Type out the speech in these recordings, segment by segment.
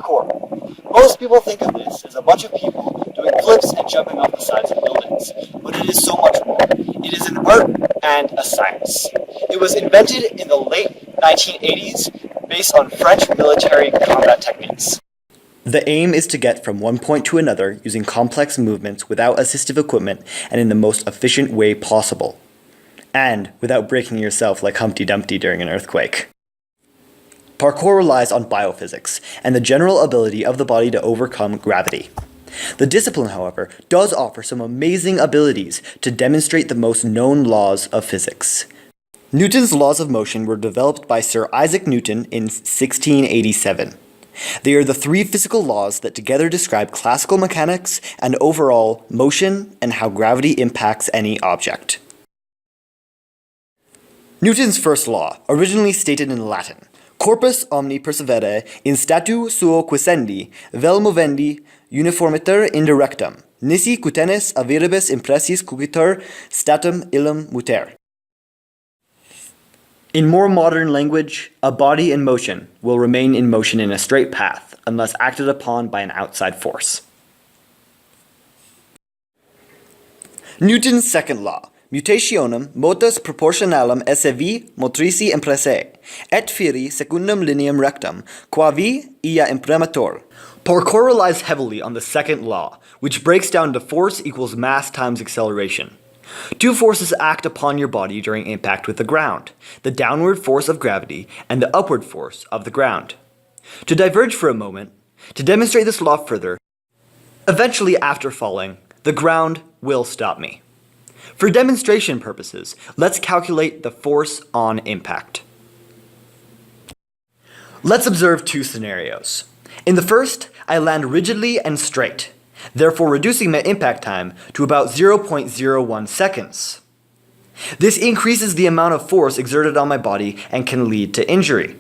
Parkour. Most people think of this as a bunch of people doing flips and jumping off the sides of buildings, but it is so much more. It is an art and a science. It was invented in the late 1980s based on French military combat techniques. The aim is to get from one point to another using complex movements without assistive equipment and in the most efficient way possible. And without breaking yourself like Humpty Dumpty during an earthquake. Parkour relies on biophysics and the general ability of the body to overcome gravity. The discipline, however, does offer some amazing abilities to demonstrate the most known laws of physics. Newton's laws of motion were developed by Sir Isaac Newton in 1687. They are the three physical laws that together describe classical mechanics and overall motion and how gravity impacts any object. Newton's first law, originally stated in Latin, corpus omni perseverare in statu suo quiescendi, vel movendi uniformiter indirectum, nisi cutenis aviribus impressis cupitur statum illum muter. In more modern language, a body in motion will remain in motion in a straight path unless acted upon by an outside force. Newton's second law, mutationem motus proportionalem esse vi motrici impressae, et feri secundum lineam rectum, qua vi ia imprimatur. Parkour relies heavily on the second law, which breaks down to force equals mass times acceleration. Two forces act upon your body during impact with the ground, the downward force of gravity and the upward force of the ground. To diverge for a moment, to demonstrate this law further, eventually after falling, the ground will stop me. For demonstration purposes, let's calculate the force on impact. Let's observe two scenarios. In the first, I land rigidly and straight, therefore reducing my impact time to about 0.01 seconds. This increases the amount of force exerted on my body and can lead to injury.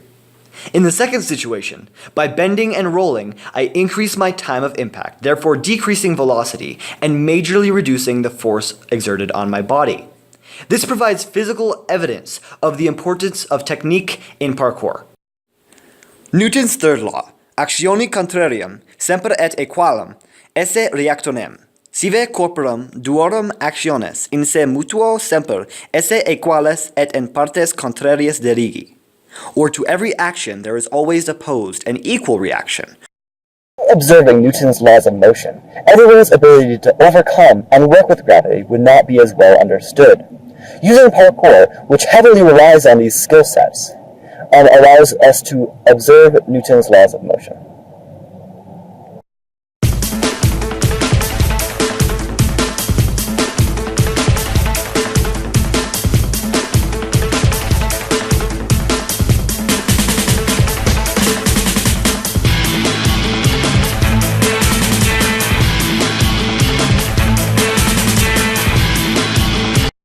In the second situation, by bending and rolling, I increase my time of impact, therefore decreasing velocity and majorly reducing the force exerted on my body. This provides physical evidence of the importance of technique in parkour. Newton's third law, actione contrarium, semper et equalem, esse reactionem. Sive corporum duorum actiones in se mutuo semper esse equales et in partes contrarias derigi. Or to every action there is always opposed an equal reaction. Observing Newton's laws of motion, everyone's ability to overcome and work with gravity would not be as well understood. Using parkour, which heavily relies on these skill sets, allows us to observe Newton's laws of motion.